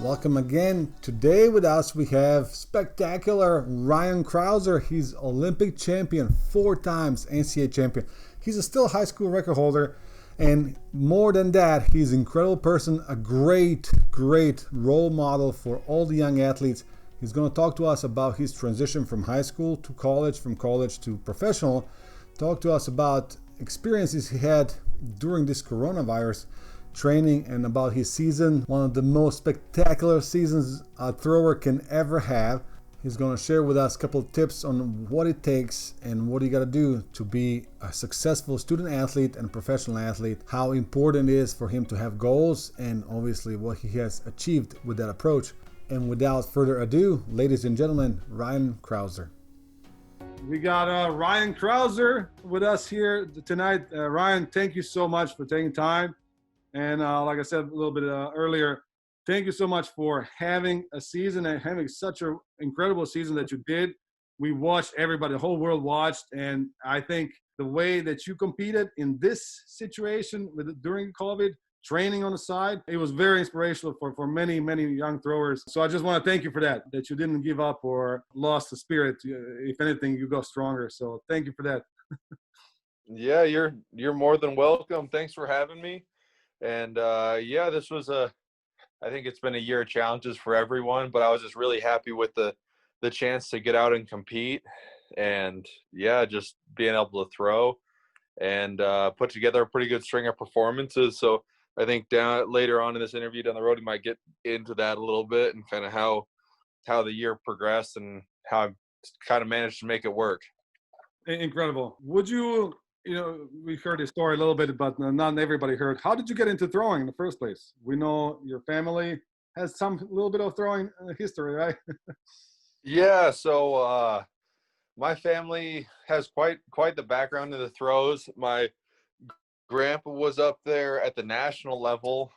Welcome again. Today with us we have spectacular Ryan Crouser. He's Olympic champion, 4 times NCAA champion. He's a still high school record holder, and more than that, he's an incredible person, a great role model for all the young athletes. He's going to talk to us about his transition from high school to college, from college to professional, talk to us about experiences he had during this coronavirus training and about his season, one of the most spectacular seasons a thrower can ever have. He's going to share with us a couple of tips on what it takes and what you got to do to be a successful student athlete and professional athlete, how important it is for him to have goals, and obviously what he has achieved with that approach. And without further ado, ladies and gentlemen, Ryan Crouser. We got Ryan Crouser with us here tonight. Ryan, thank you so much for taking time. And like I said a little bit earlier, thank you so much for having a season and having such an incredible season that you did. We watched, everybody, the whole world watched. And I think the way that you competed in this situation during COVID, training on the side, it was very inspirational for many young throwers. So I just want to thank you for that you didn't give up or lost the spirit. If anything, you go stronger. So thank you for that. Yeah, you're more than welcome. Thanks for having me. And yeah, this was I think it's been a year of challenges for everyone, but I was just really happy with the chance to get out and compete, and yeah, just being able to throw and put together a pretty good string of performances. So I think later on in this interview down the road, we might get into that a little bit and kind of how the year progressed and how I kind of managed to make it work. Incredible. Would you we heard the story a little bit, but not everybody heard. How did you get into throwing in the first place? We know your family has some little bit of throwing history, right? Yeah, so my family has quite the background in the throws. My grandpa was up there at the national level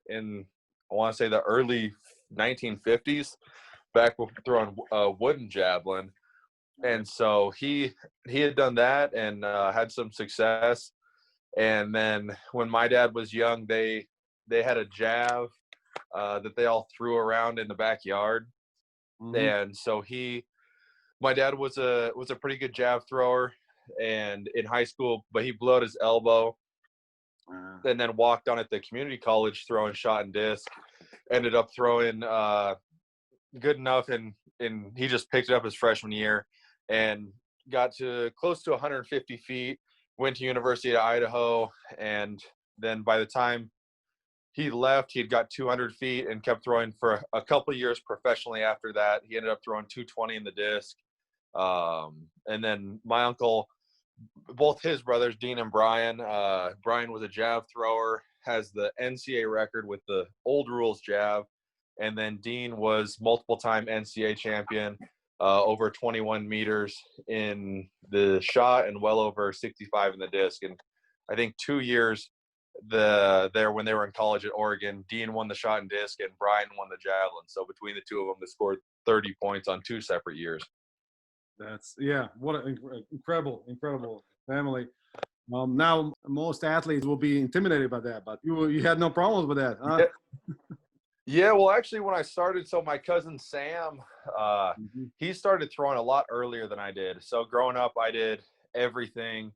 in, I want to say, the early 1950s, back when throwing wooden javelin. And so he had done that and had some success. And then when my dad was young, they had a jav that they all threw around in the backyard. Mm-hmm. And so my dad was a pretty good jav thrower and in high school, but he blew out his elbow and then walked on at the community college throwing shot and disc. Ended up throwing good enough, and he just picked it up his freshman year and got to close to 150 feet, went to University of Idaho, and then by the time he left, he'd got 200 feet and kept throwing for a couple of years professionally after that. He ended up throwing 220 in the disc. And then my uncle, both his brothers, Dean and Brian, Brian was a jav thrower, has the NCAA record with the old rules jav, and then Dean was multiple-time NCAA champion, over 21 meters in the shot and well over 65 in the disc. And I think 2 years when they were in college at Oregon, Dean won the shot and disc and Brian won the javelin. So between the two of them, they scored 30 points on 2 separate years. What an incredible family. Now most athletes will be intimidated by that, but you had no problems with that, huh? Yeah, well, actually, when I started, so my cousin Sam, he started throwing a lot earlier than I did. So growing up, I did everything.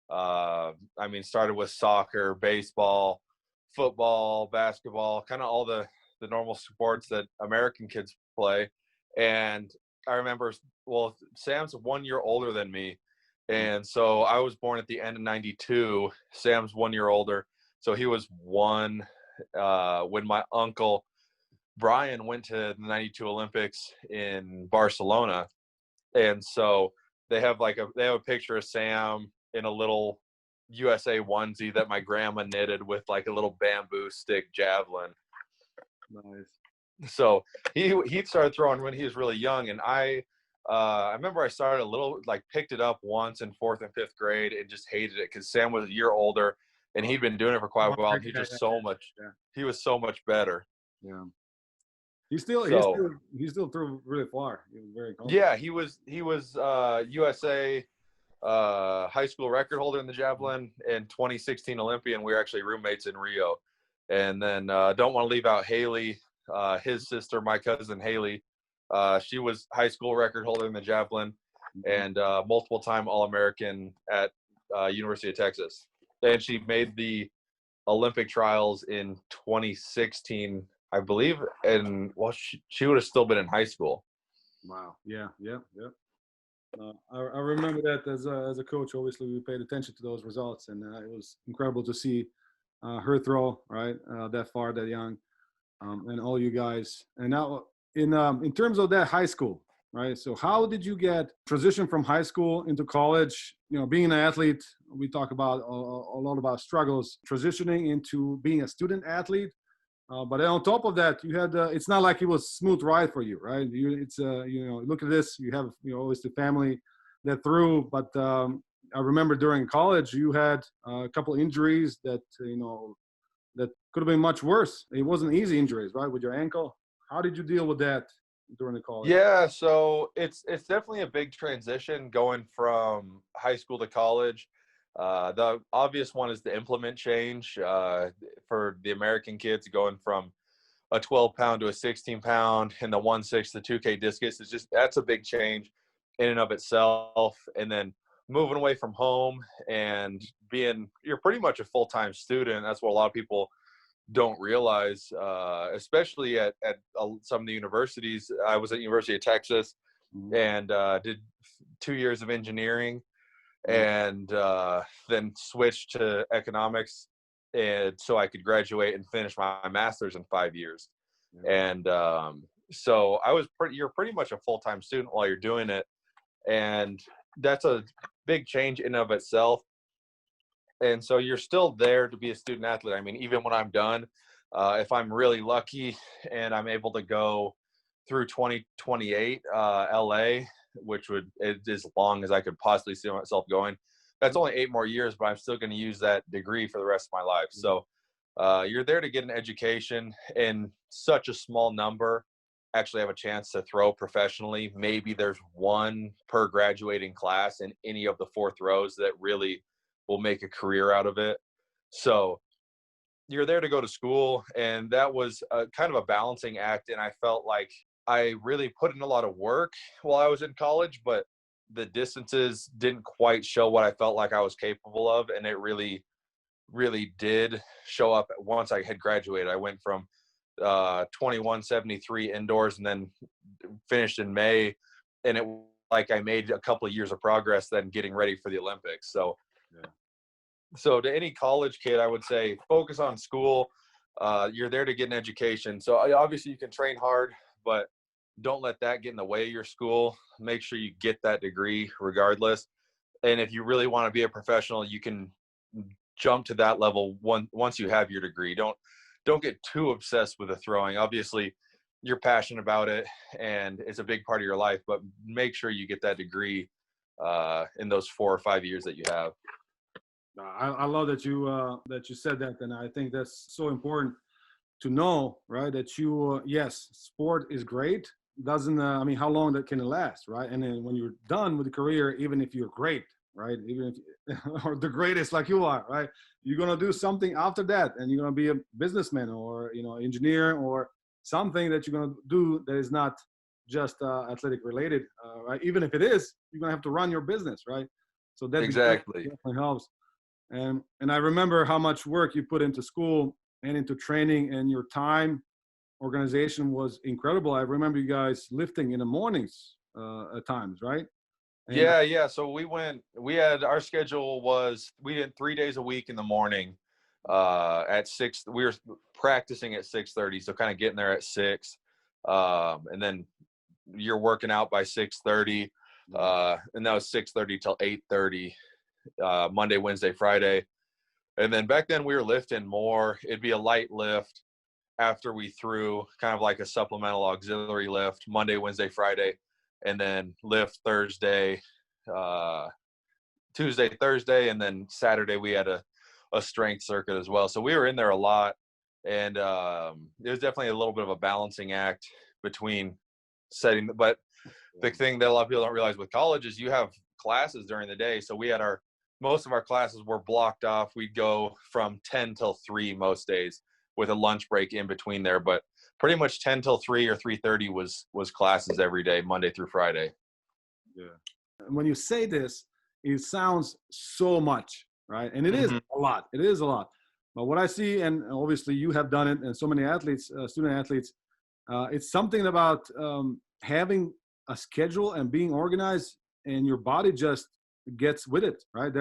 Started with soccer, baseball, football, basketball, kind of all the normal sports that American kids play. And I remember, well, Sam's 1 year older than me. And so I was born at the end of 92. Sam's 1 year older. So he was one when my uncle Brian went to the 92 Olympics in Barcelona. And so they have a picture of Sam in a little USA onesie that my grandma knitted with like a little bamboo stick javelin. Nice. So he started throwing when he was really young, and I remember I started picked it up once in 4th and 5th grade and just hated it because Sam was a year older and he'd been doing it for quite a while. And he was so much better. Yeah. He still threw really far. He was very confident. Yeah, he was USA high school record holder in the javelin and 2016 Olympian. We were actually roommates in Rio. And then don't want to leave out Haley, His sister, my cousin Haley, she was high school record holder in the javelin and multiple time All-American at University of Texas. And she made the Olympic trials in 2016, I believe. And well, she would have still been in high school. Wow. Yeah. Yeah. Yeah. I remember that as a coach, obviously we paid attention to those results, and it was incredible to see her throw right that far, that young, and all you guys. And now in terms of that high school, right? So how did you get transition from high school into college? You know, being an athlete, we talk about a lot about struggles transitioning into being a student athlete. But then on top of that, you had it's not like it was smooth ride for you, right? It's look at this. You have always the family that threw, but I remember during college you had a couple injuries that that could have been much worse. It wasn't easy injuries, right, with your ankle. How did you deal with that during the college? Yeah, so it's definitely a big transition going from high school to college. The obvious one is the implement change for the American kids going from a 12-pound to a 16-pound and the 1/6 to 2K discus is that's a big change in and of itself. And then moving away from home and you're pretty much a full-time student. That's what a lot of people don't realize, especially at some of the universities. I was at University of Texas and did 2 years of engineering and then switched to economics, and so I could graduate and finish my master's in 5 years. And so you're pretty much a full-time student while you're doing it, and that's a big change in and of itself. And so you're still there to be a student athlete. I mean, even when I'm done, if I'm really lucky and I'm able to go through 2028 LA, which is as long as I could possibly see myself going. That's only 8 more years, but I'm still going to use that degree for the rest of my life. So you're there to get an education, and such a small number actually have a chance to throw professionally. Maybe there's one per graduating class in any of the 4 throws that really will make a career out of it. So you're there to go to school, and that was kind of a balancing act. And I felt like I really put in a lot of work while I was in college, but the distances didn't quite show what I felt like I was capable of. And it really, really did show up once I had graduated. I went from 2173 indoors and then finished in May. And it like I made a couple of years of progress then getting ready for the Olympics. So, So to any college kid, I would say focus on school. You're there to get an education. So obviously you can train hard, but don't let that get in the way of your school. Make sure you get that degree regardless. And if you really want to be a professional, you can jump to that level once you have your degree. Don't get too obsessed with the throwing. Obviously, you're passionate about it and it's a big part of your life, but make sure you get that degree in those 4 or 5 years that you have. I love that you said that, and I think that's so important to know, right? That you yes, sport is great. Doesn't I mean, how long that can it last, right? And then when you're done with the career, even if you're great, right? Even if or the greatest like you are, right? You're gonna do something after that, and you're gonna be a businessman or engineer or something that you're gonna do that is not just athletic related, right? Even if it is, you're gonna have to run your business, right? So that Exactly. definitely helps. And I remember how much work you put into school and into training, and your time organization was incredible. I remember you guys lifting in the mornings at times, right? And Yeah. So our schedule was, we did 3 days a week in the morning at 6. We were practicing at 6:30. So kind of getting there at 6. And then you're working out by 6:30. And that was 6:30 till 8:30. Monday, Wednesday, Friday. And then back then we were lifting more. It'd be a light lift after we threw, kind of like a supplemental auxiliary lift, Monday, Wednesday, Friday, and then lift Thursday, Tuesday, Thursday, and then Saturday we had a strength circuit as well. So we were in there a lot, and it was definitely a little bit of a balancing act between setting. But the thing that a lot of people don't realize with college is you have classes during the day. So we had most of our classes were blocked off. We'd go from 10 till 3 most days. with a lunch break in between there. But pretty much 10 till 3 or 3:30 was classes every day, Monday through Friday. Yeah. When you say this, it sounds so much, right? And it is a lot. It is a lot. But what I see, and obviously you have done it, and so many athletes, student athletes, it's something about having a schedule and being organized, and your body just gets with it, right?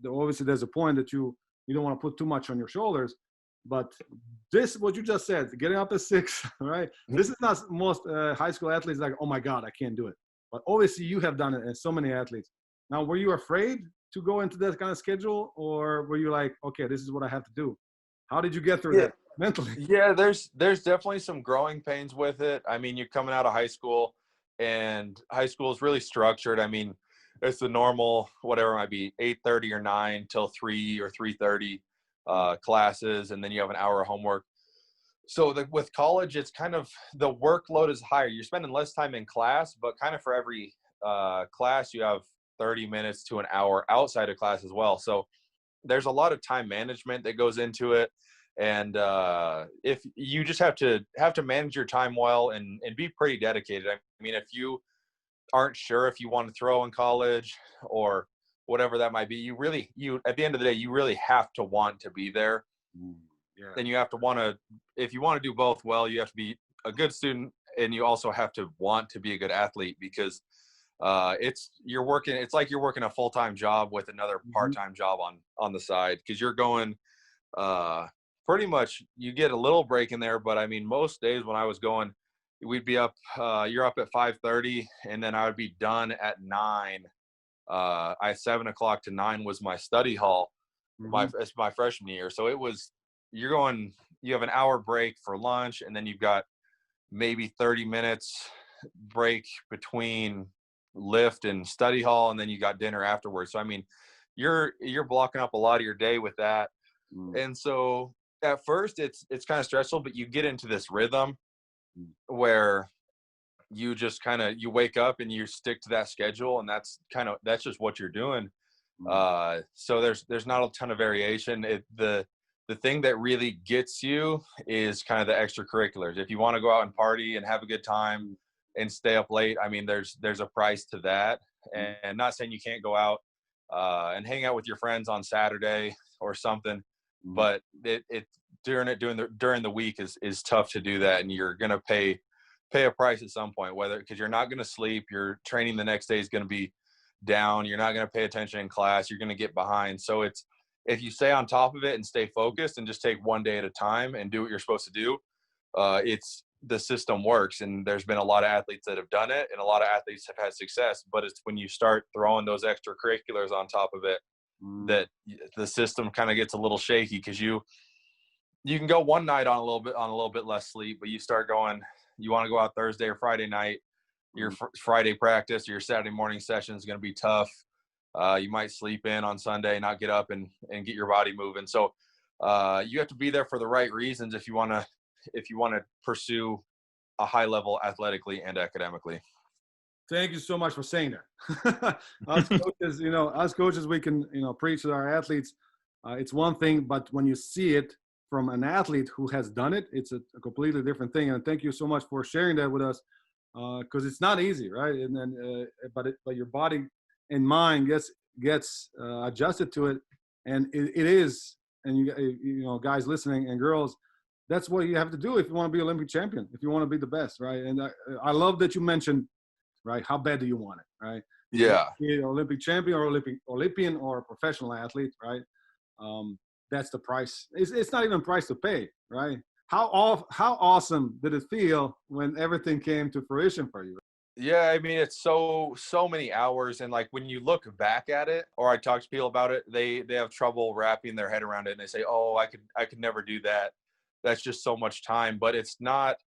Obviously, there's a point that you don't want to put too much on your shoulders, but this, what you just said, getting up at 6, right? This is not most high school athletes like, oh my God, I can't do it. But obviously, you have done it, and so many athletes. Now, were you afraid to go into that kind of schedule, or were you like, okay, this is what I have to do? How did you get through that mentally? Yeah, there's definitely some growing pains with it. I mean, you're coming out of high school, and high school is really structured. I mean, it's the normal, whatever it might be, 8:30 or 9 till 3 or 3:30 classes, and then you have an hour of homework. So with college, it's kind of, the workload is higher. You're spending less time in class, but kind of for every class, you have 30 minutes to an hour outside of class as well. So there's a lot of time management that goes into it. And if you just have to manage your time well and be pretty dedicated. I mean, if you aren't sure if you want to throw in college or whatever that might be, you at the end of the day, you really have to want to be there. Yeah. Then you have to want to, if you want to do both well, you have to be a good student, and you also have to want to be a good athlete, because it's like you're working a full-time job with another part-time job on the side, because you're going pretty much, you get a little break in there. But I mean, most days when I was going, we'd be up, you're up at 5:30, and then I would be done at 9. 7 o'clock to 9 was my study hall, it's my freshman year. So it was, you have an hour break for lunch, and then you've got maybe 30 minutes break between lift and study hall, and then you got dinner afterwards. So I mean, you're blocking up a lot of your day with that. And so at first it's kind of stressful, but you get into this rhythm where you just you wake up and you stick to that schedule, and that's just what you're doing. So there's not a ton of variation. The thing that really gets you is kind of the extracurriculars. If you want to go out and party and have a good time and stay up late, I mean, there's a price to that. And not saying you can't go out and hang out with your friends on Saturday or something, but during the week is tough to do that, and you're gonna pay a price at some point, because you're not gonna sleep, your training the next day is gonna be down, you're not gonna pay attention in class, you're gonna get behind. So if you stay on top of it and stay focused and just take one day at a time and do what you're supposed to do, the system works. And there's been a lot of athletes that have done it, and a lot of athletes have had success. But it's when you start throwing those extracurriculars on top of it that the system kind of gets a little shaky, because you can go one night on a little bit less sleep, but you start going, you want to go out Thursday or Friday night, your Friday practice or your Saturday morning session is going to be tough. You might sleep in on Sunday, not get up and get your body moving. So you have to be there for the right reasons if you want to pursue a high level athletically and academically. Thank you so much for saying that. Us coaches, we can, preach to our athletes. It's one thing, but when you see it from an athlete who has done it, it's a completely different thing. And thank you so much for sharing that with us, because it's not easy, right? And then, but your body and mind gets adjusted to it, and it is. And you guys listening and girls, that's what you have to do if you want to be Olympic champion, if you want to be the best, right? And I love that you mentioned, right, how bad do you want it, right? Yeah. Be an Olympic champion or Olympian or a professional athlete, right? That's the price. It's not even price to pay, right? How awesome did it feel when everything came to fruition for you? Yeah, I mean, it's so many hours, and like when you look back at it, or I talk to people about it, they have trouble wrapping their head around it, and they say, "Oh, I could never do that. That's just so much time." But it's not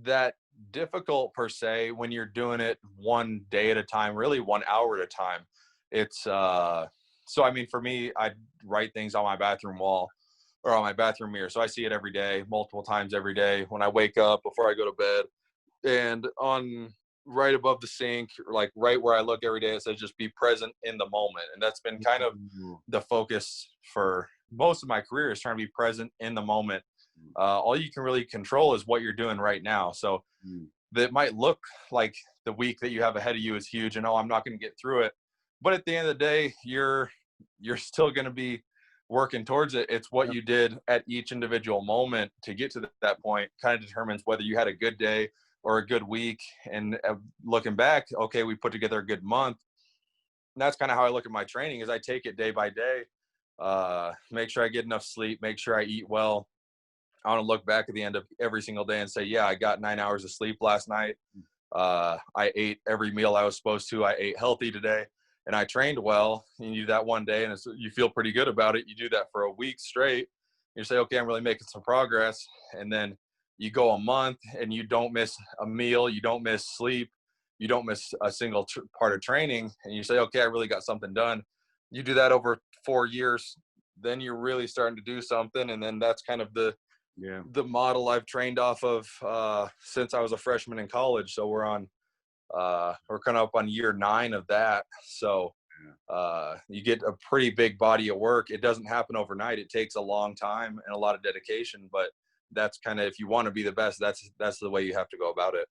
that difficult per se when you're doing it one day at a time, really 1 hour at a time. It's so I mean, for me, I write things on my bathroom wall or on my bathroom mirror, so I see it every day, multiple times every day when I wake up, before I go to bed. And on right above the sink, like right where I look every day, it says just be present in the moment. And that's been kind of the focus for most of my career is trying to be present in the moment. All you can really control is what you're doing right now. So that might look like the week that you have ahead of you is huge and, oh, I'm not going to get through it. But at the end of the day, you're still going to be working towards it. It's what you did at each individual moment to get to that point kind of determines whether you had a good day or a good week. And looking back, okay, we put together a good month. And that's kind of how I look at my training is I take it day by day, make sure I get enough sleep, make sure I eat well. I want to look back at the end of every single day and say, yeah, I got 9 hours of sleep last night. I ate every meal I was supposed to. I ate healthy today and I trained well. And you do that one day and you feel pretty good about it. You do that for a week straight. You say, okay, I'm really making some progress. And then you go a month and you don't miss a meal. You don't miss sleep. You don't miss a single part of training. And you say, okay, I really got something done. You do that over 4 years, then you're really starting to do something. And then that's kind of the model I've trained off of since I was a freshman in college. So we're kind of up on year 9 of that. So you get a pretty big body of work. It doesn't happen overnight. It takes a long time and a lot of dedication, but that's kind of, if you want to be the best, that's the way you have to go about it.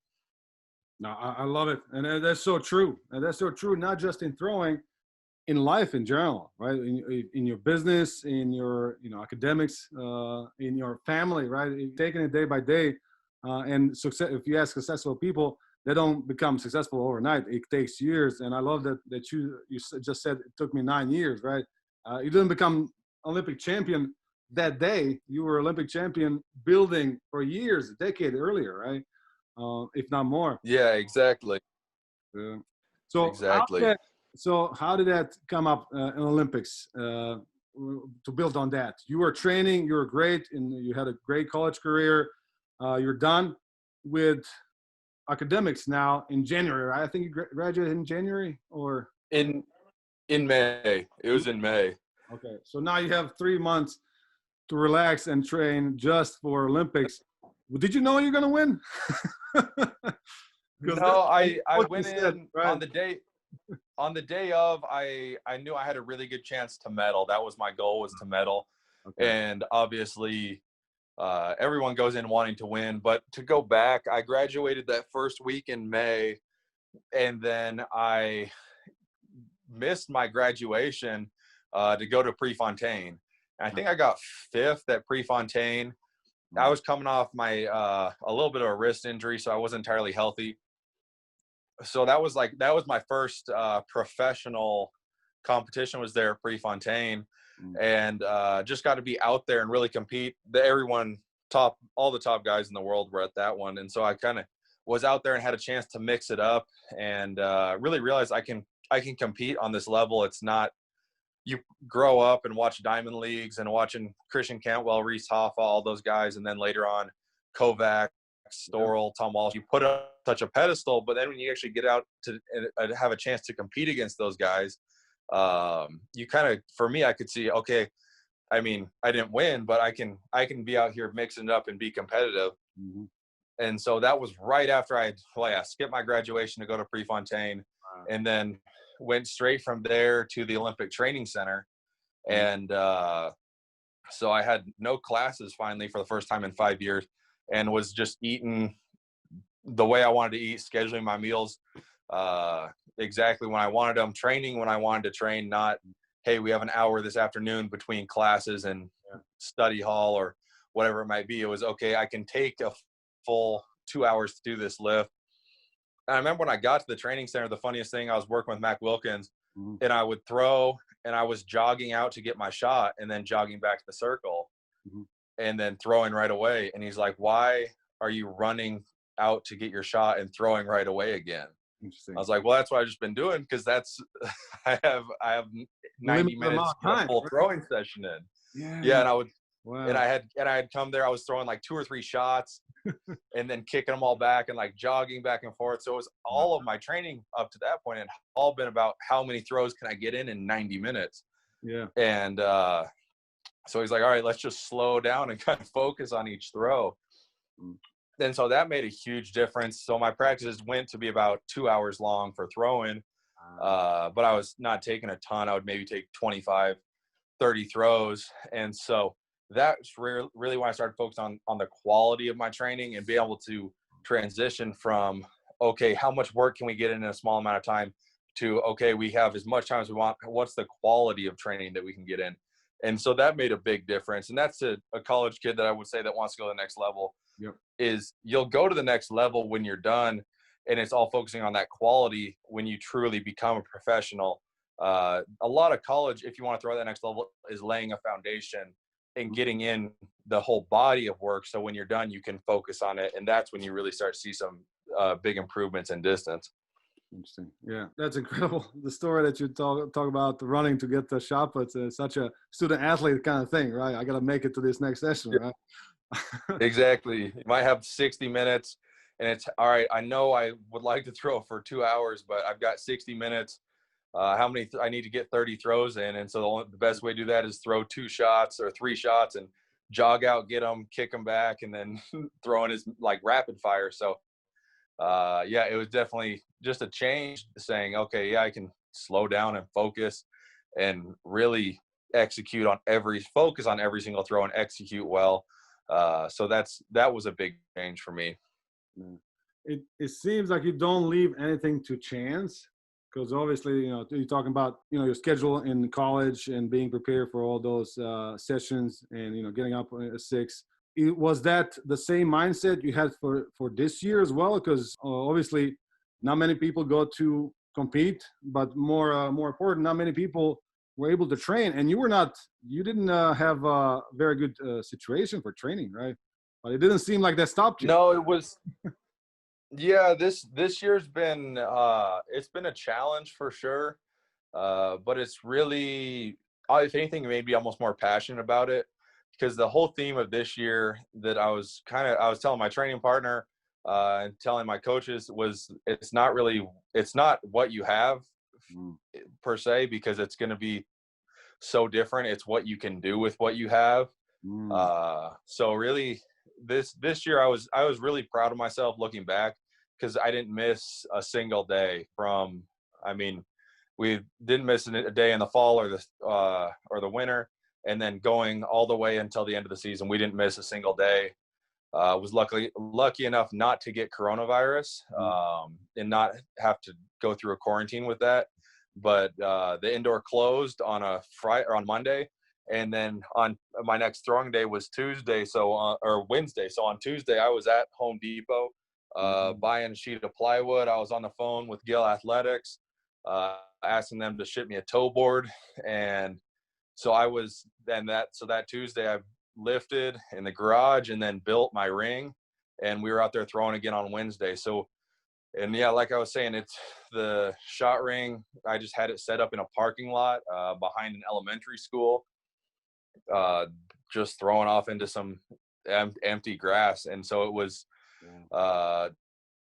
No, I love it. And that's so true. And that's so true, not just in throwing, in life in general, right? In your business, in your academics, in your family, right? Taking it day by day, and success. If you ask successful people, they don't become successful overnight. It takes years. And I love that you just said it took me 9 years, right? You didn't become Olympic champion that day. You were Olympic champion building for years, a decade earlier, right? If not more. Yeah, exactly. So exactly. How did that come up in Olympics? To build on that, you were training, you were great, and you had a great college career. You're done with academics now in January. Right? I think you graduated in January or in May. It was in May. Okay, so now you have 3 months to relax and train just for Olympics. Did you know you're gonna win? No, I went in right? on the day of, I knew I had a really good chance to medal. That was my goal, was to medal. Okay. And obviously everyone goes in wanting to win, but to go back, I graduated that first week in May, and then I missed my graduation to go to Prefontaine. And I think I got 5th at Prefontaine. I was coming off my a little bit of a wrist injury, so I wasn't entirely healthy. So that was my first professional competition was there at Prefontaine, and just got to be out there and really compete. All the top guys in the world were at that one, and so I kind of was out there and had a chance to mix it up and really realized I can compete on this level. It's not, you grow up and watch Diamond Leagues and watching Christian Cantwell, Reese Hoffa, all those guys, and then later on Kovac, Storrell, Tom Walsh, you put up such a pedestal, but then when you actually get out to have a chance to compete against those guys, you kind of, for me, I could see, okay, I mean, I didn't win, but I can be out here mixing it up and be competitive. Mm-hmm. And so that was right after I skipped my graduation to go to Prefontaine, and then went straight from there to the Olympic Training Center. And so I had no classes finally for the first time in 5 years, and was just eating the way I wanted to eat, scheduling my meals exactly when I wanted them, training when I wanted to train, not, hey, we have an hour this afternoon between classes and study hall or whatever it might be. It was, okay, I can take a full 2 hours to do this lift. And I remember when I got to the training center, the funniest thing, I was working with Mac Wilkins, and I would throw, and I was jogging out to get my shot and then jogging back to the circle and then throwing right away. And he's like, why are you running out to get your shot and throwing right away again? I was like, well, that's what I've just been doing, because that's I have 90 minutes of a full throwing session in. Yeah, and I would and I had come there, I was throwing like 2 or 3 shots and then kicking them all back and like jogging back and forth. So it was all of my training up to that point had all been about how many throws can I get in 90 minutes. Yeah. And so he's like, all right, let's just slow down and kind of focus on each throw. And so that made a huge difference. So my practices went to be about 2 hours long for throwing, but I was not taking a ton. I would maybe take 25 30 throws. And so that's really when I started focusing on the quality of my training and be able to transition from, okay, how much work can we get in a small amount of time, to, okay, we have as much time as we want. What's the quality of training that we can get in? And so that made a big difference. And that's a college kid that I would say that wants to go to the next level. Yep. Is you'll go to the next level when you're done, and it's all focusing on that quality when you truly become a professional. A lot of college, if you want to throw that next level, is laying a foundation and getting in the whole body of work. So when you're done, you can focus on it. And that's when you really start to see some big improvements in distance. Interesting. Yeah, that's incredible. The story that you talk about the running to get the shot put, such a student athlete kind of thing, right? I got to make it to this next session, right? Exactly. You might have 60 minutes and it's all right. I know I would like to throw for 2 hours, but I've got 60 minutes. How many I need to get 30 throws in. And so the best way to do that is throw 2 shots or 3 shots and jog out, get them, kick them back, and then throwing is like rapid fire. So yeah, it was definitely just a change, saying, okay, yeah, I can slow down and focus and really focus on every single throw and execute well. So that was a big change for me. It seems like you don't leave anything to chance, because obviously, you're talking about, your schedule in college and being prepared for all those sessions and, getting up at 6. Was that the same mindset you had for this year as well? Because obviously not many people go to compete, but more important, not many people were able to train, and you didn't have a very good situation for training, right? But it didn't seem like that stopped you. No, it was, yeah, this year's been, it's been a challenge for sure. But it's really, if anything, maybe almost more passionate about it, because the whole theme of this year that I was telling my training partner and telling my coaches was, it's not what you have per se, because it's going to be so different. It's what you can do with what you have. So really this year I was really proud of myself looking back, because I didn't miss a single day we didn't miss a day in the fall or the winter, and then going all the way until the end of the season, we didn't miss a single day. Was lucky enough not to get coronavirus and not have to go through a quarantine with that. But the indoor closed on a Friday or on Monday, and then on my next throwing day was Tuesday, or Wednesday. So on Tuesday, I was at Home Depot buying a sheet of plywood. I was on the phone with Gill Athletics, asking them to ship me a toe board. And so that Tuesday I lifted in the garage and then built my ring, and we were out there throwing again on Wednesday. So, and yeah, like I was saying, it's the shot ring. I just had it set up in a parking lot behind an elementary school, just throwing off into some empty grass. And so it was a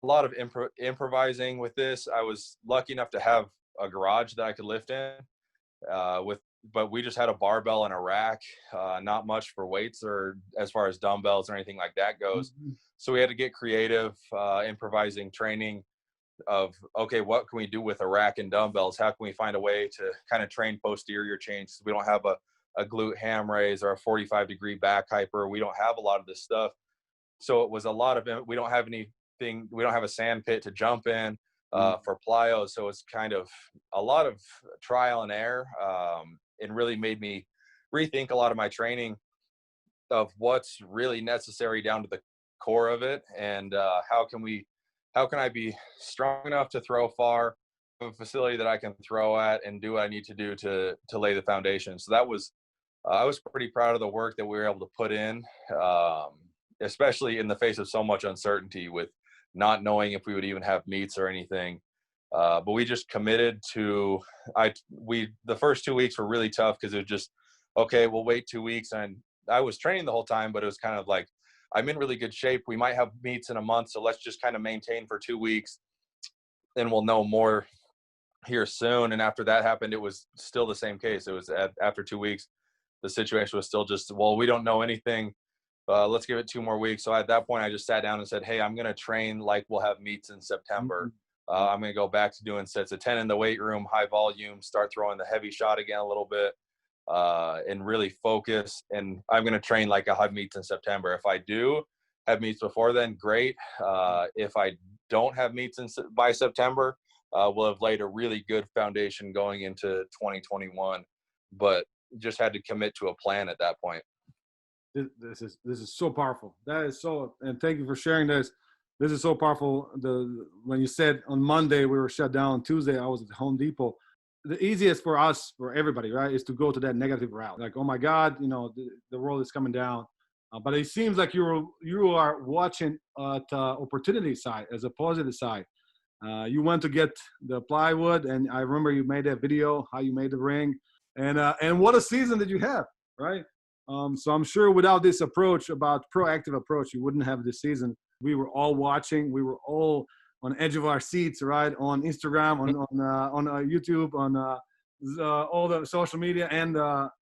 lot of improvising with this. I was lucky enough to have a garage that I could lift in but we just had a barbell and a rack, not much for weights or as far as dumbbells or anything like that goes. So we had to get creative, improvising training of, okay, what can we do with a rack and dumbbells? How can we find a way to kind of train posterior chains? We don't have a glute ham raise or a 45-degree back hyper. We don't have a lot of this stuff. So it was a lot of, we don't have a sand pit to jump in for plyo. So it's kind of a lot of trial and error, and really made me rethink a lot of my training of what's really necessary down to the core of it. And how can I be strong enough to throw far, a facility that I can throw at and do what I need to do to lay the foundation. So that was, I was pretty proud of the work that we were able to put in, especially in the face of so much uncertainty with not knowing if we would even have meets or anything. But we just committed to, the first 2 weeks were really tough because it was just, okay, we'll wait 2 weeks. And I was training the whole time, but it was kind of like, I'm in really good shape. We might have meets in a month. So let's just kind of maintain for 2 weeks and we'll know more here soon. And after that happened, it was still the same case. It was after 2 weeks, the situation was still just, well, we don't know anything. Let's give it 2 more weeks. So at that point, I just sat down and said, hey, I'm going to train like we'll have meets in September. I'm going to go back to doing sets of 10 in the weight room, high volume, start throwing the heavy shot again a little bit. and really focus. And I'm going to train like I'll have meets in September. If I do have meets before then, great. If I don't have meets by September, we'll have laid a really good foundation going into 2021. But just had to commit to a plan at that point. This is so powerful. That is so, and thank you for sharing this. This is so powerful. When you said on Monday we were shut down, Tuesday I was at Home Depot. The easiest for us, for everybody, right, is to go to that negative route. Like, oh my God, the world is coming down. But it seems like you are watching at opportunity side as a positive side. You went to get the plywood, and I remember you made that video how you made the ring, and what a season did you have, right? So I'm sure without this approach, about proactive approach, you wouldn't have this season. We were all watching. We were all on the edge of our seats, right? On Instagram, on YouTube, on all the social media, and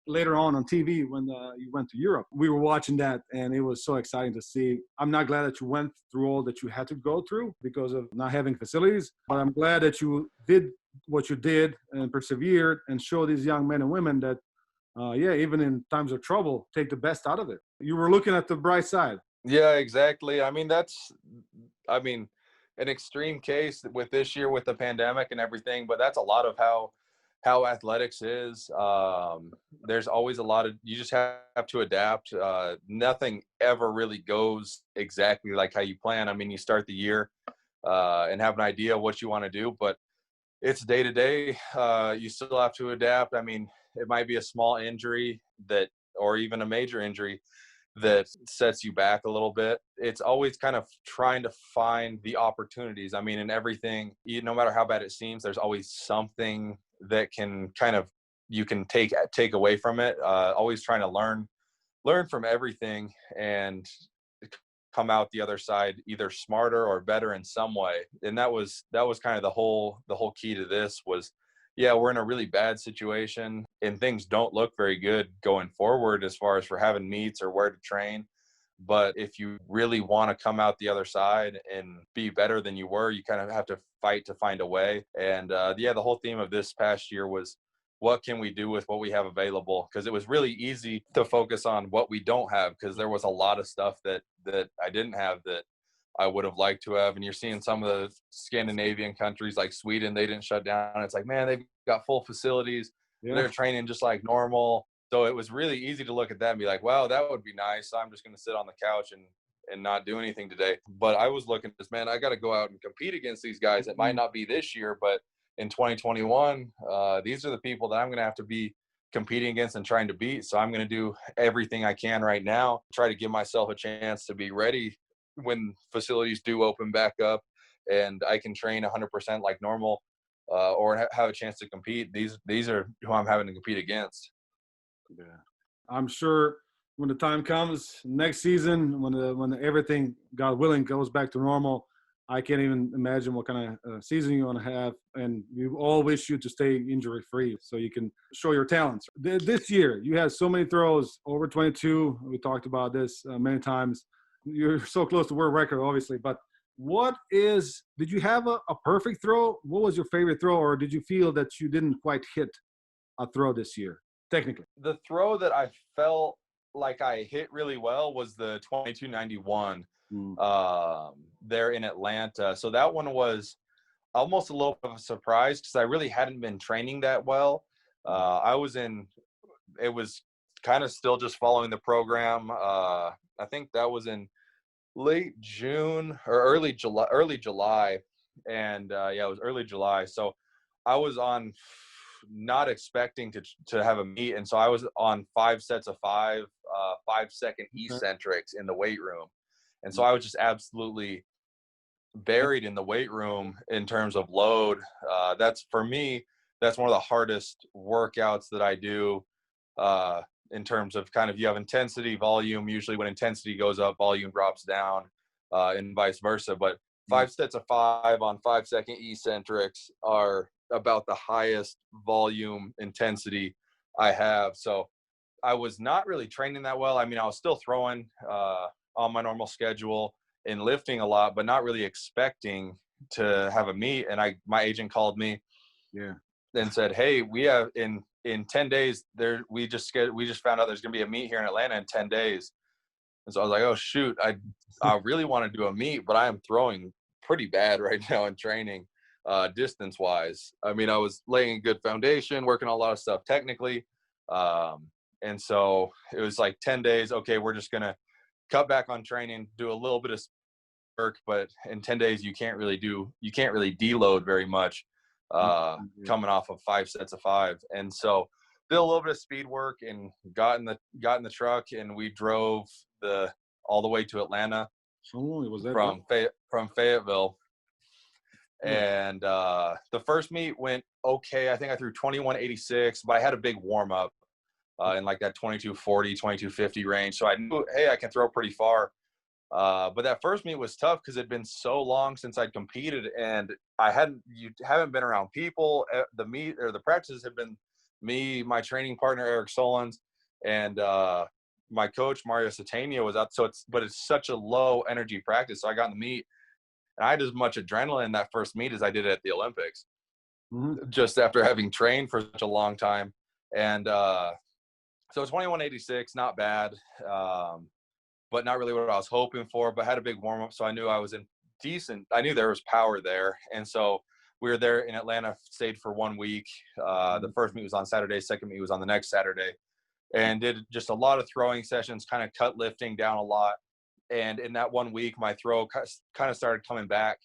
later on TV when you went to Europe. We were watching that, and it was so exciting to see. I'm not glad that you went through all that you had to go through because of not having facilities, but I'm glad that you did what you did and persevered and showed these young men and women that, even in times of trouble, take the best out of it. You were looking at the bright side. Yeah, exactly. I mean, an extreme case with this year with the pandemic and everything, but that's a lot of how athletics is. There's always you just have to adapt. Nothing ever really goes exactly like how you plan. I mean, you start the year and have an idea of what you want to do, but it's day to day. You still have to adapt. I mean, it might be a small injury or even a major injury that sets you back a little bit. It's always kind of trying to find the opportunities. I mean, in everything, no matter how bad it seems, there's always something that you can take away from it. Always trying to learn from everything and come out the other side either smarter or better in some way. And that was kind of the whole key to this was, yeah, we're in a really bad situation and things don't look very good going forward as far as for having meets or where to train. But if you really want to come out the other side and be better than you were, you kind of have to fight to find a way. And the whole theme of this past year was, what can we do with what we have available? Because it was really easy to focus on what we don't have, because there was a lot of stuff that I didn't have that I would have liked to have. And you're seeing some of the Scandinavian countries like Sweden, they didn't shut down. It's like, man, they've got full facilities. Yeah. They're training just like normal. So it was really easy to look at that and be like, wow, that would be nice. I'm just going to sit on the couch and not do anything today. But I was looking at this, man, I got to go out and compete against these guys. It might not be this year, but in 2021, these are the people that I'm going to have to be competing against and trying to beat. So I'm going to do everything I can right now, try to give myself a chance to be ready when facilities do open back up and I can train 100% like normal, or have a chance to compete. These are who I'm having to compete against. Yeah, I'm sure when the time comes next season, when everything, God willing, goes back to normal, I can't even imagine what kind of season you want to have. And we all wish you to stay injury-free so you can show your talents. This year, you had so many throws, over 22. We talked about this many times. You're so close to world record, obviously. But did you have a perfect throw? What was your favorite throw? Or did you feel that you didn't quite hit a throw this year, technically? The throw that I felt like I hit really well was the 2291 there in Atlanta. So that one was almost a little bit of a surprise because I really hadn't been training that well. It was kind of still just following the program. I think that was in late June or early July. And it was early July. So I was not expecting to have a meet. And so I was on 5 sets of 5-second eccentrics in the weight room. And so I was just absolutely buried in the weight room in terms of load. For me, that's one of the hardest workouts that I do in terms of kind of, you have intensity, volume. Usually when intensity goes up, volume drops down, and vice versa. But 5 sets of 5 on 5-second eccentrics are about the highest volume intensity I have. So I was not really training that well. I mean, I was still throwing on my normal schedule and lifting a lot, but not really expecting to have a meet. And my agent called me and said, hey, we have in 10 days we just found out there's going to be a meet here in Atlanta in 10 days. And so I was like, oh shoot, I really want to do a meet, but I am throwing pretty bad right now in training, distance wise. I mean, I was laying a good foundation, working on a lot of stuff technically. And so it was like 10 days. Okay, we're just going to cut back on training, do a little bit of work, but in 10 days, you can't really deload very much, coming off of 5 sets of 5. And so did a little bit of speed work and got in the truck, and we drove all the way to Atlanta from Fayetteville. And the first meet went okay. I think I threw 21.86, but I had a big warm up in like that 22.40, 22.50 range. So I knew, hey, I can throw pretty far. But that first meet was tough because it'd been so long since I'd competed, and you haven't been around people. The meet or the practices have been me, my training partner Eric Solons, and my coach Mario Satania was out. But it's such a low energy practice. So I got in the meet, and I had as much adrenaline in that first meet as I did at the Olympics, just after having trained for such a long time. And so 21.86, not bad. But not really what I was hoping for, but had a big warm up. So I knew I was I knew there was power there. And so we were there in Atlanta, stayed for 1 week. The first meet was on Saturday, second meet was on the next Saturday, and did just a lot of throwing sessions, kind of cut lifting down a lot. And in that 1 week, my throw kind of started coming back,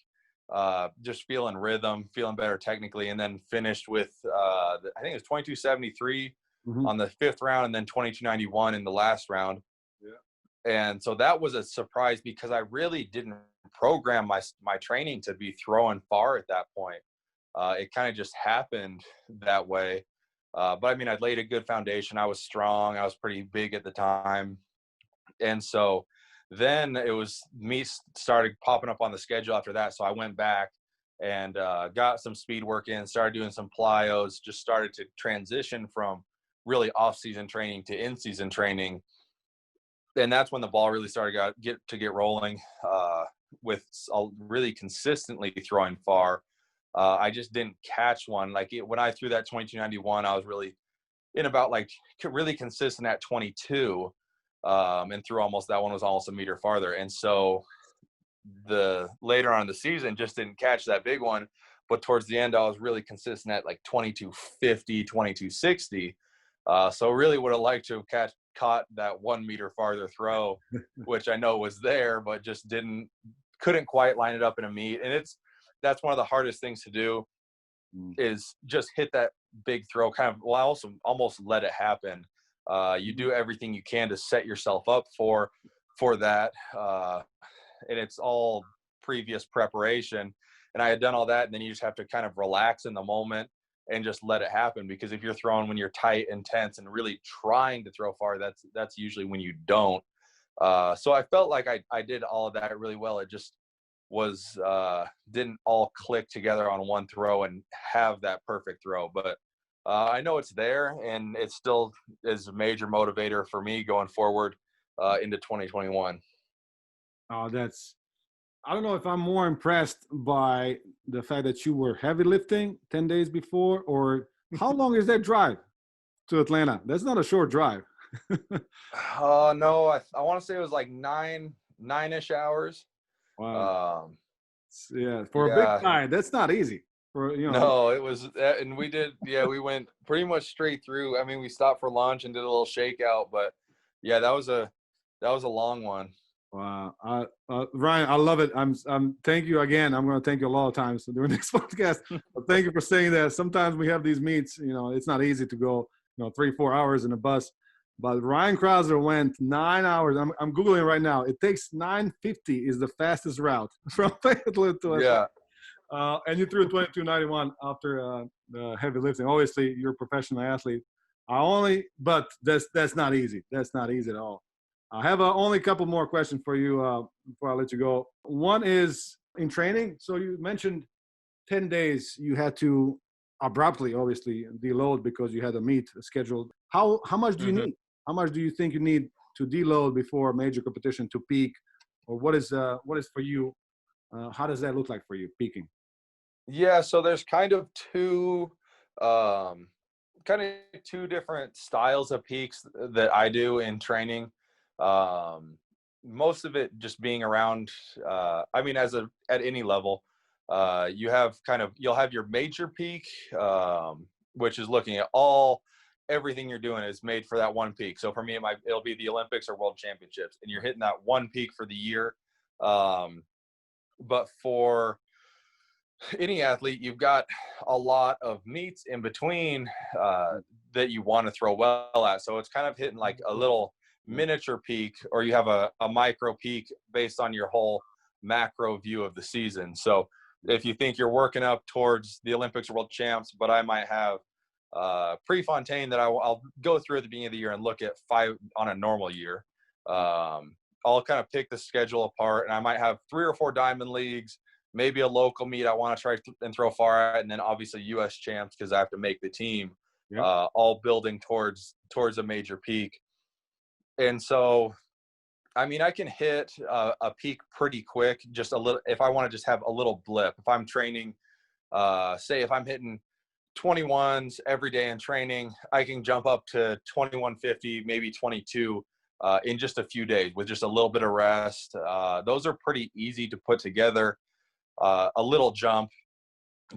just feeling rhythm, feeling better technically, and then finished with, I think it was 22.73 on the 5th round, and then 22.91 in the last round. And so that was a surprise because I really didn't program my training to be throwing far at that point. It kind of just happened that way. But I mean, I'd laid a good foundation. I was strong. I was pretty big at the time. And so then me started popping up on the schedule after that. So I went back and got some speed work in, started doing some plyos, just started to transition from really off-season training to in-season training. And that's when the ball really started to get rolling, with really consistently throwing far. I just didn't catch one. Like when I threw that 22.91, I was really in about like really consistent at 22, and threw that one was almost a meter farther. And so later on in the season just didn't catch that big one, but towards the end I was really consistent at like 22.50, 22.60. So really would have liked to have caught that 1 meter farther throw, which I know was there, but just couldn't quite line it up in a meet. And that's one of the hardest things to do, is just hit that big throw I also almost let it happen. You do everything you can to set yourself up for that. And it's all previous preparation. And I had done all that, and then you just have to kind of relax in the moment and just let it happen, because if you're throwing when you're tight and tense and really trying to throw far, that's usually when you don't. So I felt like I did all of that really well. It just didn't all click together on one throw and have that perfect throw. But I know it's there, and it still is a major motivator for me going forward into 2021. I don't know if I'm more impressed by the fact that you were heavy lifting 10 days before, or how long is that drive to Atlanta? That's not a short drive. No, I want to say it was like nine-ish hours. Wow. For a big guy, that's not easy. No, it was, and we went pretty much straight through. I mean, we stopped for lunch and did a little shakeout, but yeah, that was a long one. Wow. Ryan, I love it. Thank you again. I'm going to thank you a lot of times during this podcast. But thank you for saying that. Sometimes we have these meets, it's not easy to go, 3-4 hours in a bus. But Ryan Crouser went 9 hours. I'm Googling right now. It takes 9:50 is the fastest route from Fayetteville to Atlanta. Yeah. And you threw 22.91 after the heavy lifting. Obviously, you're a professional athlete. But that's not easy. That's not easy at all. I have only a couple more questions for you before I let you go. One is in training. So you mentioned 10 days you had to abruptly, obviously, deload because you had a meet scheduled. How much do you need? How much do you think you need to deload before a major competition to peak? Or what is for you? How does that look like for you, peaking? Yeah, so there's kind of two kind of two different styles of peaks that I do in training. Most of it just being around, I mean, at any level, you'll have your major peak, which is looking at everything you're doing is made for that one peak. So for me, it'll be the Olympics or World Championships, and you're hitting that one peak for the year. But for any athlete, you've got a lot of meets in between that you want to throw well at. So it's kind of hitting like a little miniature peak, or you have a micro peak based on your whole macro view of the season. So if you think you're working up towards the Olympics or World Champs, but I might have Prefontaine that I'll go through at the beginning of the year and look at 5 on a normal year. I'll kind of pick the schedule apart, and I might have 3 or 4 diamond leagues, maybe a local meet I want to try and throw far at, and then obviously U.S. champs because I have to make the team. Yep. All building towards a major peak. And so, I mean, I can hit a peak pretty quick, just a little, if I want to just have a little blip. If I'm training, say if I'm hitting 21s every day in training, I can jump up to 2150, maybe 22 in just a few days with just a little bit of rest. Those are pretty easy to put together. A little jump,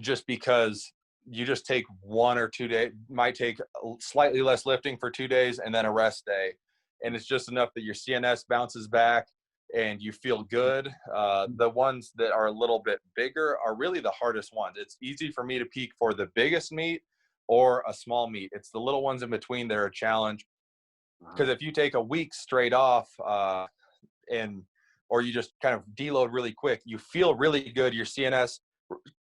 just because you just take 1 or 2 days, might take slightly less lifting for 2 days and then a rest day. And it's just enough that your CNS bounces back and you feel good. The ones that are a little bit bigger are really the hardest ones. It's easy for me to peak for the biggest meet or a small meet. It's the little ones in between that are a challenge. Because if you take a week straight off or you just kind of deload really quick, you feel really good. Your CNS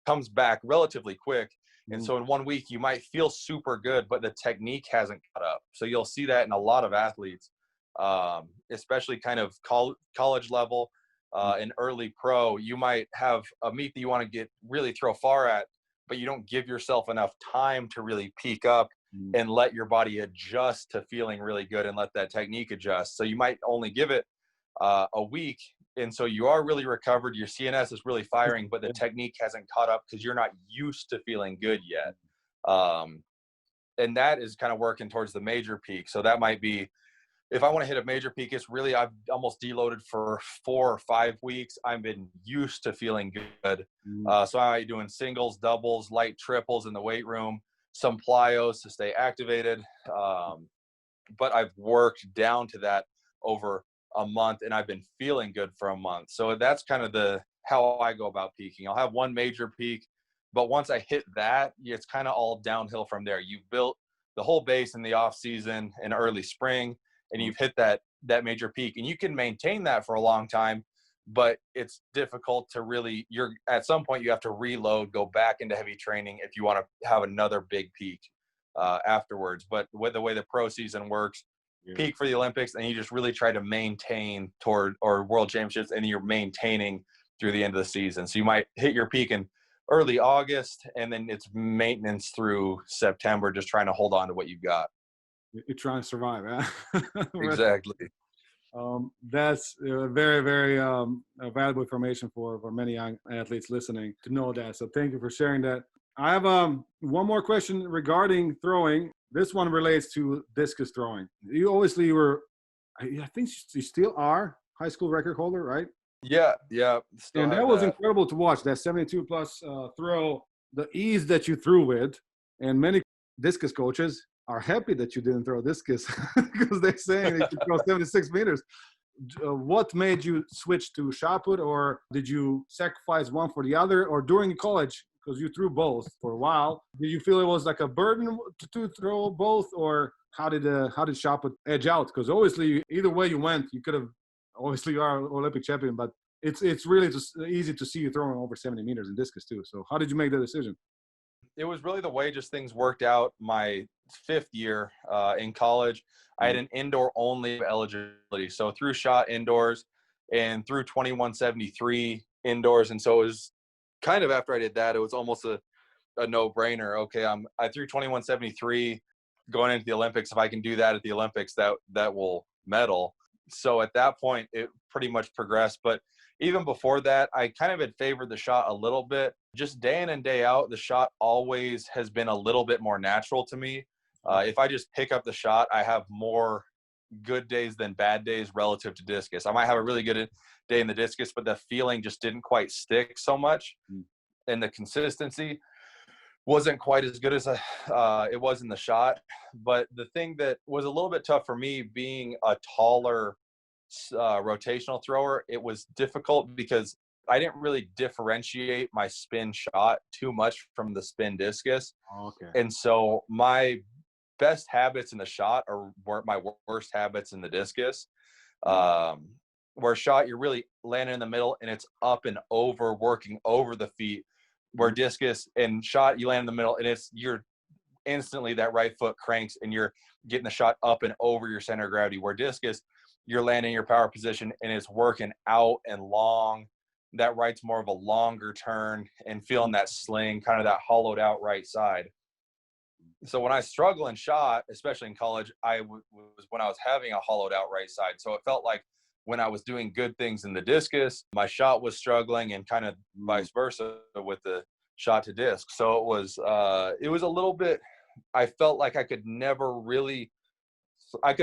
comes back relatively quick. And so in 1 week, you might feel super good, but the technique hasn't caught up. So you'll see that in a lot of athletes, especially kind of college level and early pro. You might have a meet that you want to really throw far at, but you don't give yourself enough time to really peak up and let your body adjust to feeling really good and let that technique adjust. So you might only give it a week. And so you are really recovered. Your CNS is really firing, but the technique hasn't caught up because you're not used to feeling good yet. And that is kind of working towards the major peak. So that might be, if I want to hit a major peak, it's really, I've almost deloaded for 4 or 5 weeks. I've been used to feeling good. So I'm doing singles, doubles, light triples in the weight room, some plyos to stay activated. But I've worked down to that over a month, and I've been feeling good for a month. So that's kind of how I go about peaking. I'll have one major peak, but once I hit that, it's kind of all downhill from there. You've built the whole base in the off season and early spring, and you've hit that major peak, and you can maintain that for a long time, but it's difficult to really, at some point you have to reload, go back into heavy training if you want to have another big peak afterwards. But with the way the pro season works, peak for the Olympics, and you just really try to maintain toward or World Championships, and you're maintaining through the end of the season. So you might hit your peak in early August, and then it's maintenance through September, just trying to hold on to what you've got. You're trying to survive, huh? Exactly. That's very, very valuable information for many young athletes listening to know that. So thank you for sharing that. I have one more question regarding throwing. This one relates to discus throwing. You obviously I think you still are high school record holder, right? Yeah. And that was incredible to watch, that 72 plus throw, the ease that you threw with. And many discus coaches are happy that you didn't throw discus because they're saying that you throw 76 meters. What made you switch to shot put, or did you sacrifice one for the other? Or during college, because you threw both for a while, did you feel it was like a burden to throw both, or how did shot put edge out? Because obviously, either way you went, you could have. Obviously, you are Olympic champion, but it's really just easy to see you throwing over 70 meters in discus too. So how did you make that decision? It was really the way just things worked out. My 5th year in college, I had an indoor only eligibility. So through shot indoors and through 2173 indoors. And so it was kind of, after I did that, it was almost a no-brainer. Okay, I threw 2173 going into the Olympics. If I can do that at the Olympics, that will medal. So at that point, it pretty much progressed. But even before that, I kind of had favored the shot a little bit. Just day in and day out, the shot always has been a little bit more natural to me. If I just pick up the shot, I have more good days than bad days relative to discus. I might have a really good day in the discus, but the feeling just didn't quite stick so much, and the consistency wasn't quite as good as it was in the shot. But the thing that was a little bit tough for me, being a taller rotational thrower, it was difficult because I didn't really differentiate my spin shot too much from the spin discus. Okay. And so my best habits in the shot weren't my worst habits in the discus. Where shot, you're really landing in the middle and it's up and over, working over the feet. Where discus and shot, you land in the middle and you're instantly, that right foot cranks and you're getting the shot up and over your center of gravity. Where discus, you're landing your power position and it's working out and long. That right's more of a longer turn and feeling that sling, kind of that hollowed out right side. So when I struggle in shot, especially in college, was when I was having a hollowed out right side. So it felt like when I was doing good things in the discus, my shot was struggling, and kind of vice versa with the shot to disc. So it was a little bit, I felt like I could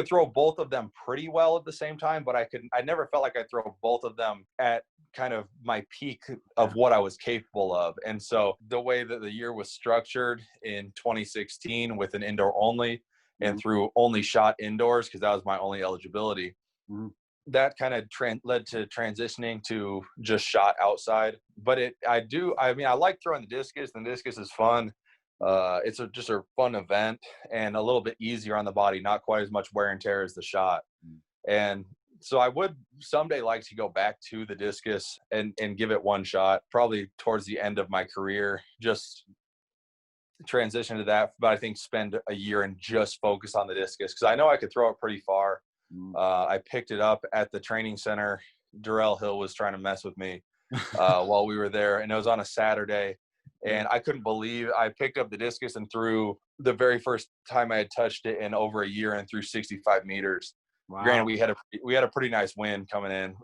throw both of them pretty well at the same time, but I never felt like I throw both of them at kind of my peak of what I was capable of. And so the way that the year was structured in 2016 with an indoor only and through only shot indoors, because that was my only eligibility, that kind of led to transitioning to just shot outside. But I like throwing the discus, and the discus is fun. It's just a fun event and a little bit easier on the body, not quite as much wear and tear as the shot. And so I would someday like to go back to the discus and give it one shot, probably towards the end of my career, just transition to that. But I think spend a year and just focus on the discus, because I know I could throw it pretty far. I picked it up at the training center. Darrell Hill was trying to mess with me while we were there, and it was on a Saturday. And I couldn't believe I picked up the discus and threw the very first time I had touched it in over a year, and threw 65 meters. Wow. Granted, we had a pretty nice wind coming in,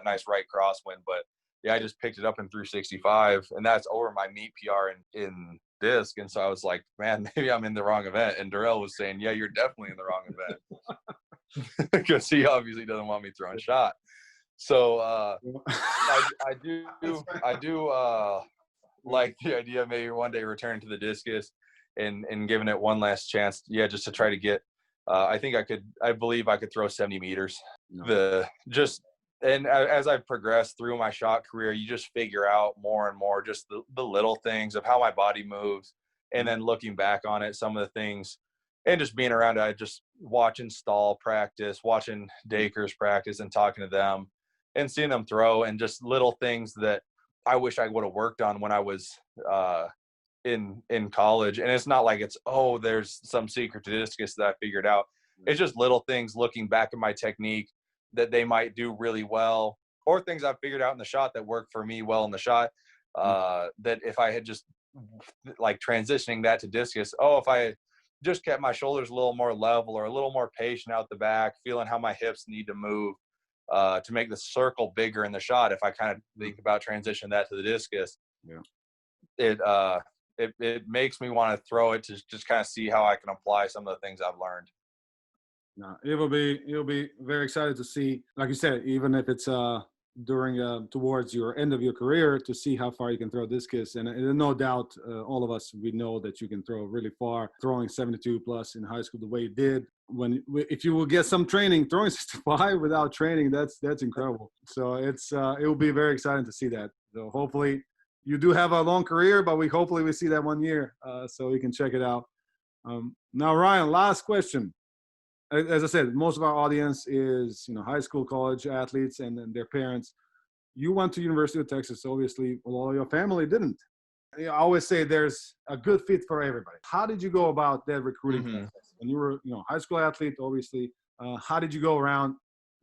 nice right crosswind, but yeah, I just picked it up and threw 65, and that's over my meet PR in disc. And so I was like, man, maybe I'm in the wrong event. And Darrell was saying, yeah, you're definitely in the wrong event, because he obviously doesn't want me throwing shot. So I do like the idea of maybe one day returning to the discus and giving it one last chance. Yeah, just to try to get. I believe I could throw 70 meters. And as I've progressed through my shot career, you just figure out more and more just the little things of how my body moves, and then looking back on it, some of the things, and just being around it, just watching Stahl practice, watching Dakers practice, and talking to them, and seeing them throw, and just little things that I wish I would have worked on when I was in college. And it's not like there's some secret to discus that I figured out. It's just little things, looking back at my technique, that they might do really well, or things I've figured out in the shot that worked for me well in the shot, that if I had just like transitioning that to discus, if I had just kept my shoulders a little more level, or a little more patient out the back, feeling how my hips need to move to make the circle bigger in the shot. If I kind of think about transition that to the discus, it makes me want to throw it to just kind of see how I can apply some of the things I've learned. No, you'll be very excited to see, like you said, even if it's during towards your end of your career, to see how far you can throw discus. And no doubt, all of us, we know that you can throw really far, throwing 72 plus in high school the way you did. If you will get some training throwing 65 without training, that's incredible. So it will be very exciting to see that. So hopefully you do have a long career, but hopefully we see that 1 year, so we can check it out. Now, Ryan, last question. As I said, most of our audience is, high school, college athletes and their parents. You went to University of Texas, obviously. Well, your family didn't. I always say there's a good fit for everybody. How did you go about that recruiting process? When you were, high school athlete, obviously, how did you go around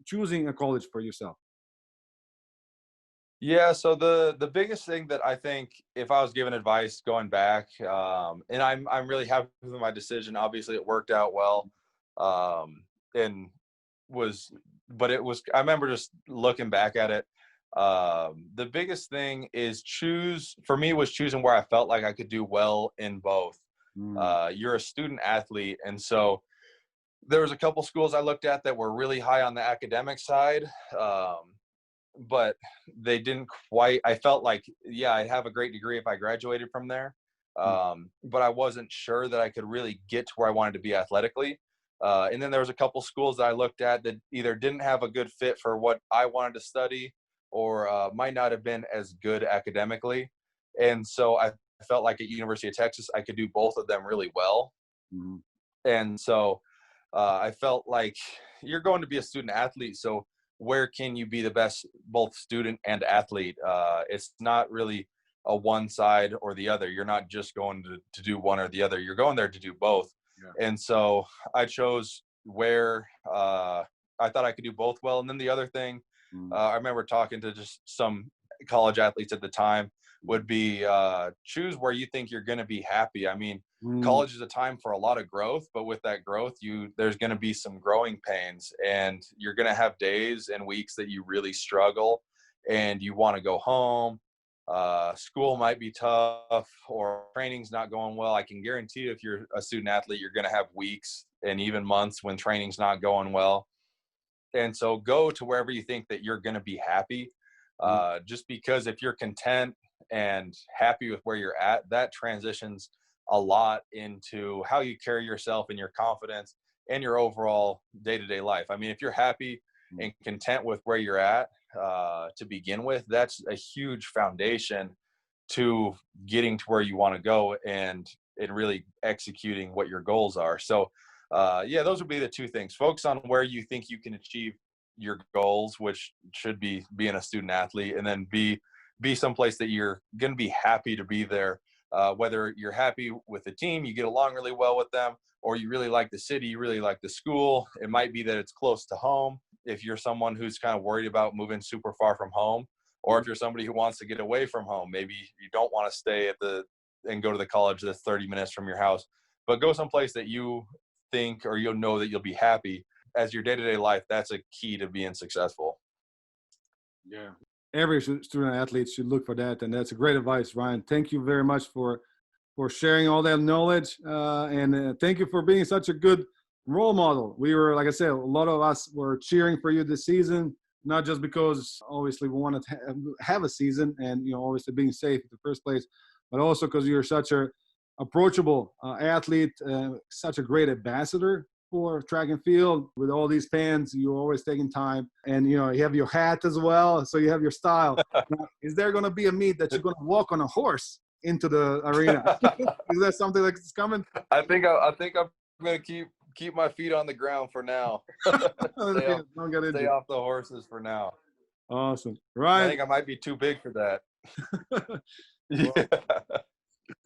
choosing a college for yourself? Yeah, so the biggest thing that I think, if I was given advice going back, and I'm really happy with my decision. Obviously, it worked out well. I remember just looking back at it. The biggest thing is choosing where I felt like I could do well in both. You're a student athlete. And so there was a couple schools I looked at that were really high on the academic side. But they didn't quite, I felt like, yeah, I'd have a great degree if I graduated from there. But I wasn't sure that I could really get to where I wanted to be athletically. And then there was a couple schools that I looked at that either didn't have a good fit for what I wanted to study, or might not have been as good academically. And so I felt like at University of Texas, I could do both of them really well. And so I felt like you're going to be a student athlete. So where can you be the best, both student and athlete? It's not really a one side or the other. You're not just going to do one or the other. You're going there to do both. Yeah. And so I chose where I thought I could do both well. And then the other thing, I remember talking to just some college athletes at the time, would be choose where you think you're going to be happy. I mean, college is a time for a lot of growth, but with that growth, there's going to be some growing pains, and you're going to have days and weeks that you really struggle and you want to go home. School might be tough, or training's not going well. I can guarantee you, if you're a student athlete, you're going to have weeks and even months when training's not going well. And so go to wherever you think that you're going to be happy. Just because if you're content and happy with where you're at, that transitions a lot into how you carry yourself and your confidence and your overall day-to-day life. I mean, if you're happy and content with where you're at to begin with, that's a huge foundation to getting to where you want to go and really executing what your goals are. So yeah, those would be the two things. Focus on where you think you can achieve your goals, which should be being a student athlete, and then be someplace that you're going to be happy to be there. Whether you're happy with the team, you get along really well with them, or you really like the city, you really like the school. It might be that it's close to home. If you're someone who's kind of worried about moving super far from home, or if you're somebody who wants to get away from home, maybe you don't want to stay and go to the college that's 30 minutes from your house, but go someplace that you think, or you'll know that you'll be happy as your day-to-day life. That's a key to being successful. Yeah. Every student athlete should look for that. And that's a great advice, Ryan. Thank you very much for sharing all that knowledge. And thank you for being such a good role model. We were, like I said, a lot of us were cheering for you this season, not just because obviously we wanted to have a season and, obviously being safe in the first place, but also because you're such a approachable athlete, such a great ambassador for track and field. With all these fans, you're always taking time, and you have your hat as well, so you have your style. Now, is there going to be a meet that you're going to walk on a horse into the arena? Is there something that's coming? I think I'm going to keep my feet on the ground for now. Stay off the horses for now. Awesome. Right. I think I might be too big for that. Yeah.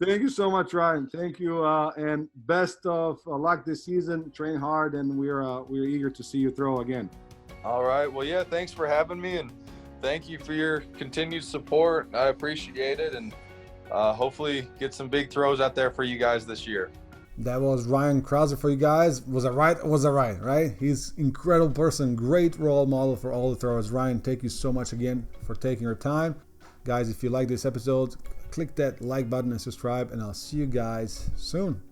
Thank you so much, Ryan. Thank you, and best of luck this season. Train hard, and we're eager to see you throw again. All right. Well, yeah, thanks for having me, and thank you for your continued support. I appreciate it, and hopefully get some big throws out there for you guys this year. That was Ryan Crouser for you guys. Was it right? Right? He's an incredible person, great role model for all the throwers. Ryan, thank you so much again for taking your time. Guys, if you like this episode, click that like button and subscribe, and I'll see you guys soon.